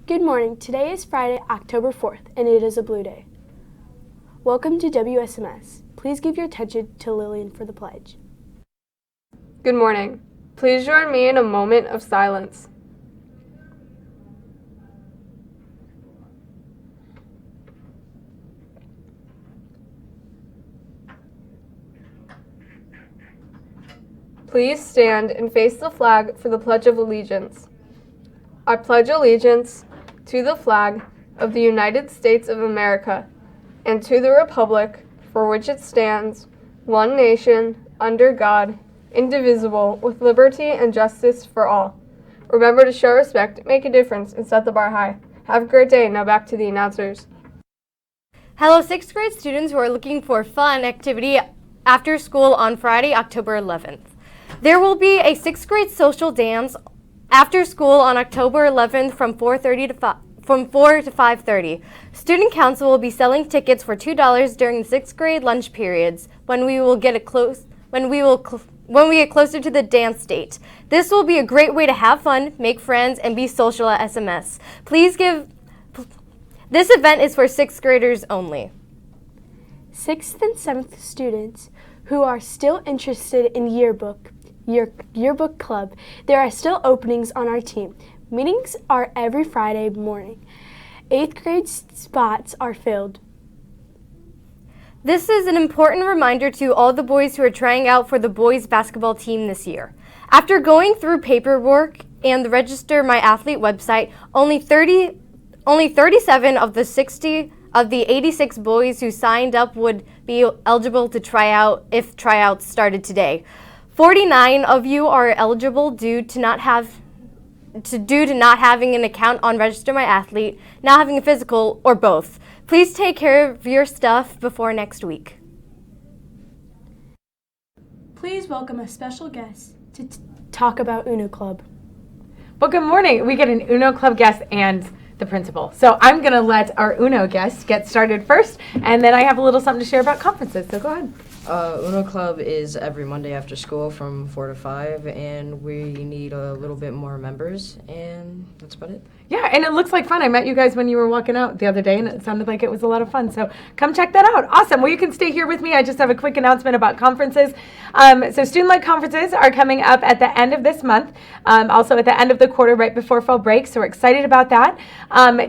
Good morning. Today is Friday, October 4th, and it is a blue day. Welcome to WSMS. Please give your attention to Lillian for the pledge. Good morning. Please join me in a moment of silence. Please stand and face the flag for the Pledge of Allegiance. I pledge allegiance to the flag of the United States of America and to the republic for which it stands, one nation, under God, indivisible, with liberty and justice for all. Remember to show respect, make a difference, and set the bar high. Have a great day. Now back to the announcers. Hello, 6th grade students who are looking for fun activity after school on Friday, October 11th. There will be a 6th grade social dance after school on October 11th from 4 to 5:30. Student council will be selling tickets for $2 during the 6th grade lunch periods when we get closer to the dance date. This will be a great way to have fun, make friends, and be social at SMS. This event is for 6th graders only. 6th and 7th students who are still interested in yearbook club, there are still openings on our team. Meetings are every Friday morning. 8th grade spots are filled. This is an important reminder to all the boys who are trying out for the boys basketball team this year. After going through paperwork and the Register My Athlete website, only 37 of the 86 boys who signed up would be eligible to try out if tryouts started today. 49 of you are eligible due to not having an account on Register My Athlete, not having a physical, or both. Please take care of your stuff before next week. Please welcome a special guest to talk about Uno Club. Well, good morning. We get an Uno Club guest and the principal. So I'm going to let our Uno guest get started first, and then I have a little something to share about conferences. So go ahead. Uno Club is every Monday after school from 4 to 5, and we need a little bit more members, and that's about it. Yeah, and it looks like fun. I met you guys when you were walking out the other day, and it sounded like it was a lot of fun. So come check that out. Awesome. Well, you can stay here with me. I just have a quick announcement about conferences. So student-led conferences are coming up at the end of this month, also at the end of the quarter right before fall break. So we're excited about that.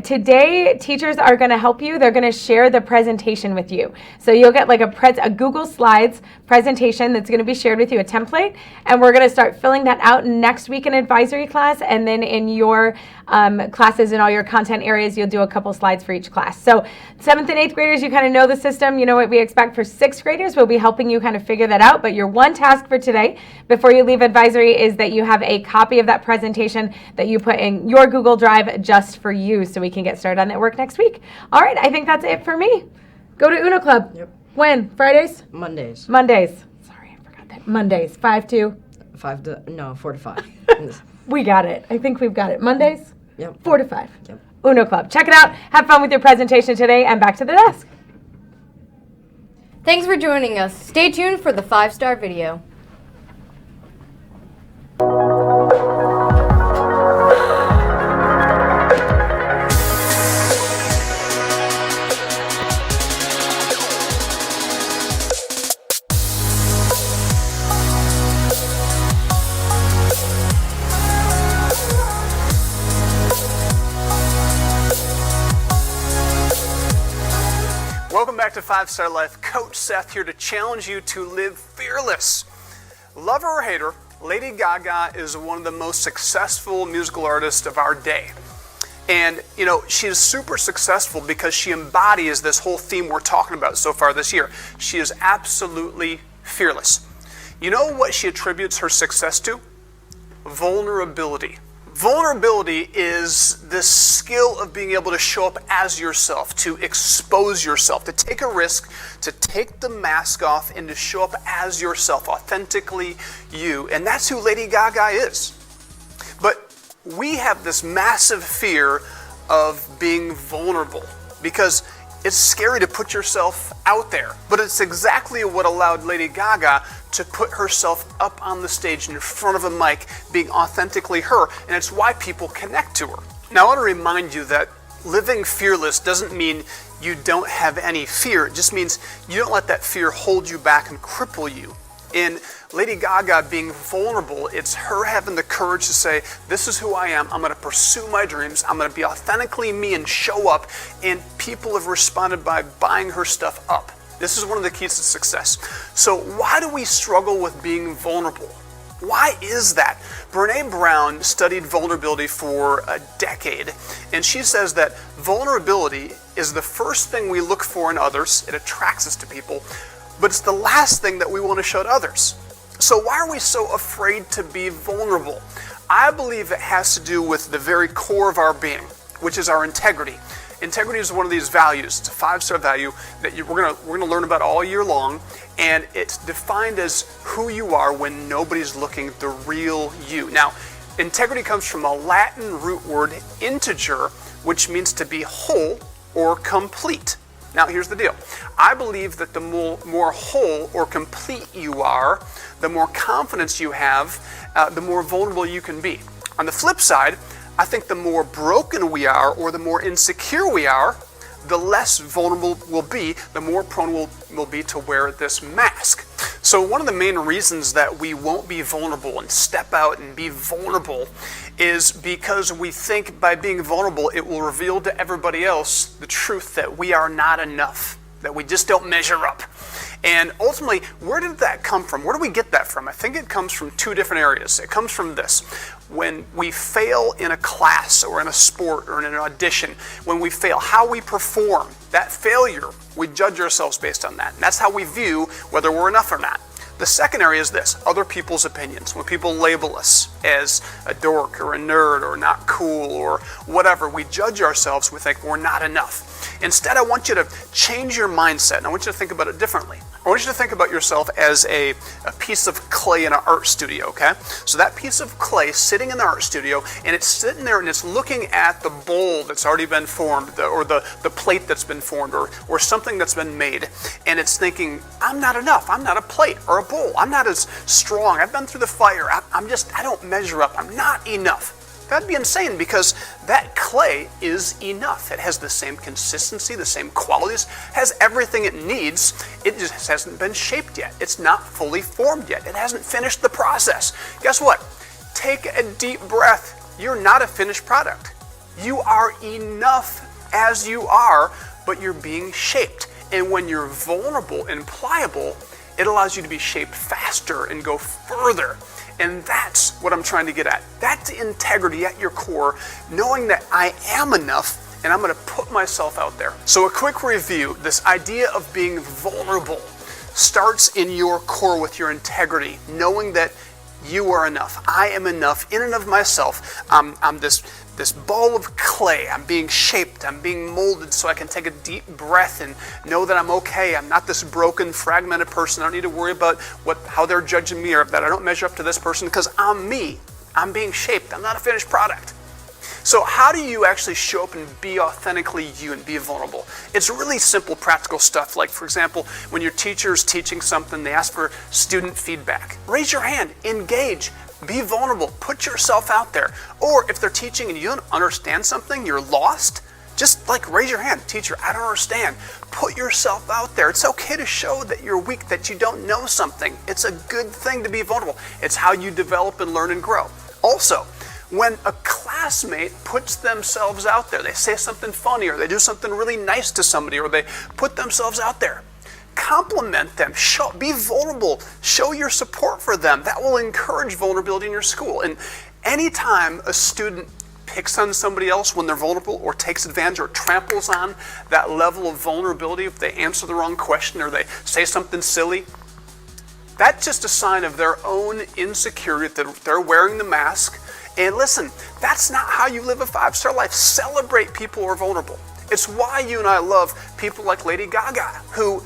Today, teachers are going to help you. They're going to share the presentation with you. So you'll get like a Google Slides presentation that's going to be shared with you, a template, and we're going to start filling that out next week in advisory class, and then in your classes and all your content areas, you'll do a couple slides for each class. So 7th and 8th graders, you kind of know the system. You know what we expect for 6th graders. We'll be helping you kind of figure that out. But your one task for today, before you leave advisory, is that you have a copy of that presentation that you put in your Google Drive just for you, so we can get started on that work next week. All right, I think that's it for me. Go to Uno Club. Yep. When? Fridays? Mondays. Sorry, I forgot that. Mondays. 4 to 5. We got it. I think we've got it. Mondays? Yep. 4 to 5. Yep. Uno Club. Check it out. Have fun with your presentation today, and back to the desk. Thanks for joining us. Stay tuned for the 5-star video. Welcome back to 5-Star Life. Coach Seth here to challenge you to live fearless. Lover or hater, Lady Gaga is one of the most successful musical artists of our day. And, you know, she is super successful because she embodies this whole theme we're talking about so far this year. She is absolutely fearless. You know what she attributes her success to? Vulnerability. Vulnerability is this skill of being able to show up as yourself, to expose yourself, to take a risk, to take the mask off, and to show up as yourself, authentically you. And that's who Lady Gaga is. But we have this massive fear of being vulnerable because it's scary to put yourself out there. But it's exactly what allowed Lady Gaga to put herself up on the stage in front of a mic, being authentically her, and it's why people connect to her. Now I want to remind you that living fearless doesn't mean you don't have any fear. It just means you don't let that fear hold you back and cripple you. In Lady Gaga being vulnerable, it's her having the courage to say, this is who I am, I'm going to pursue my dreams, I'm going to be authentically me and show up, and people have responded by buying her stuff up. This is one of the keys to success. So why do we struggle with being vulnerable? Why is that? Brené Brown studied vulnerability for a decade, and she says that vulnerability is the first thing we look for in others. It attracts us to people, but it's the last thing that we want to show to others. So why are we so afraid to be vulnerable? I believe it has to do with the very core of our being, which is our integrity. Integrity is one of these values. It's a 5-star value that we're gonna learn about all year long, and it's defined as who you are when nobody's looking, the real you. Now, integrity comes from a Latin root word, integer, which means to be whole or complete. Now, here's the deal. I believe that the more whole or complete you are, the more confidence you have, the more vulnerable you can be. On the flip side, I think the more broken we are or the more insecure we are, the less vulnerable we'll be, the more prone we'll be to wear this mask. So one of the main reasons that we won't be vulnerable and step out and be vulnerable is because we think by being vulnerable it will reveal to everybody else the truth that we are not enough, that we just don't measure up. And ultimately, where did that come from? Where do we get that from? I think it comes from two different areas. It comes from this. When we fail in a class or in a sport or in an audition, when we fail, how we perform, that failure, we judge ourselves based on that. And that's how we view whether we're enough or not. The second area is this, other people's opinions. When people label us as a dork or a nerd or not cool or whatever, we judge ourselves, we think we're not enough. Instead, I want you to change your mindset, and I want you to think about it differently. I want you to think about yourself as a piece of clay in an art studio, okay? So that piece of clay sitting in the art studio, and it's sitting there and it's looking at the bowl that's already been formed, or the plate that's been formed, or something that's been made, and it's thinking, I'm not enough, I'm not a plate or a bowl, I'm not as strong, I've been through the fire, I don't measure up, I'm not enough. That'd be insane because that clay is enough. It has the same consistency, the same qualities, has everything it needs. It just hasn't been shaped yet. It's not fully formed yet. It hasn't finished the process. Guess what? Take a deep breath. You're not a finished product. You are enough as you are, but you're being shaped. And when you're vulnerable and pliable, it allows you to be shaped faster and go further. And that's what I'm trying to get at. That's integrity at your core, knowing that I am enough and I'm going to put myself out there. So a quick review, this idea of being vulnerable starts in your core with your integrity, knowing that you are enough. I am enough in and of myself. I'm this ball of clay. I'm being shaped. I'm being molded so I can take a deep breath and know that I'm okay. I'm not this broken, fragmented person. I don't need to worry about how they're judging me or that I don't measure up to this person because I'm me. I'm being shaped. I'm not a finished product. So how do you actually show up and be authentically you and be vulnerable? It's really simple, practical stuff. Like, for example, when your teacher's teaching something, they ask for student feedback. Raise your hand, engage, be vulnerable, put yourself out there. Or if they're teaching and you don't understand something, you're lost, just raise your hand. Teacher, I don't understand. Put yourself out there. It's okay to show that you're weak, that you don't know something. It's a good thing to be vulnerable. It's how you develop and learn and grow. Also, when a classmate puts themselves out there, they say something funny or they do something really nice to somebody or they put themselves out there, compliment them, be vulnerable, show your support for them. That will encourage vulnerability in your school. And anytime a student picks on somebody else when they're vulnerable or takes advantage or tramples on that level of vulnerability, if they answer the wrong question or they say something silly, that's just a sign of their own insecurity, that they're wearing the mask. And listen, that's not how you live a 5-star life. Celebrate people who are vulnerable. It's why you and I love people like Lady Gaga, who,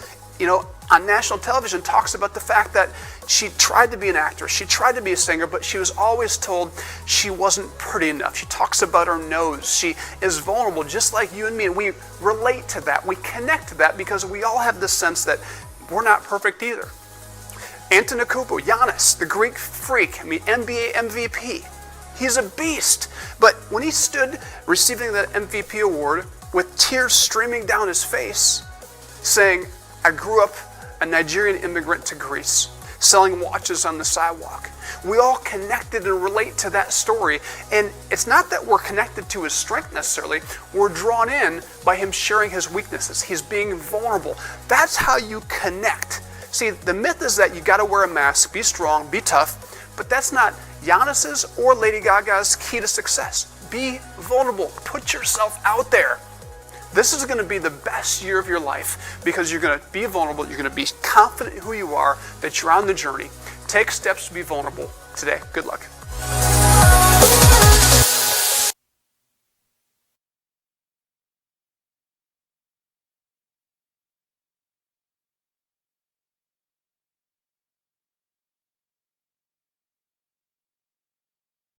on national television talks about the fact that she tried to be an actress, she tried to be a singer, but she was always told she wasn't pretty enough. She talks about her nose. She is vulnerable, just like you and me, and we relate to that. We connect to that because we all have this sense that we're not perfect either. Antetokounmpo, Giannis, the Greek freak, NBA MVP. He's a beast. But when he stood receiving that MVP award with tears streaming down his face, saying, I grew up a Nigerian immigrant to Greece, selling watches on the sidewalk. We all connected and relate to that story. And it's not that we're connected to his strength necessarily. We're drawn in by him sharing his weaknesses. He's being vulnerable. That's how you connect. See, the myth is that you got to wear a mask, be strong, be tough, but that's not Giannis's or Lady Gaga's key to success. Be vulnerable. Put yourself out there. This is going to be the best year of your life because you're going to be vulnerable. You're going to be confident in who you are, that you're on the journey. Take steps to be vulnerable today. Good luck.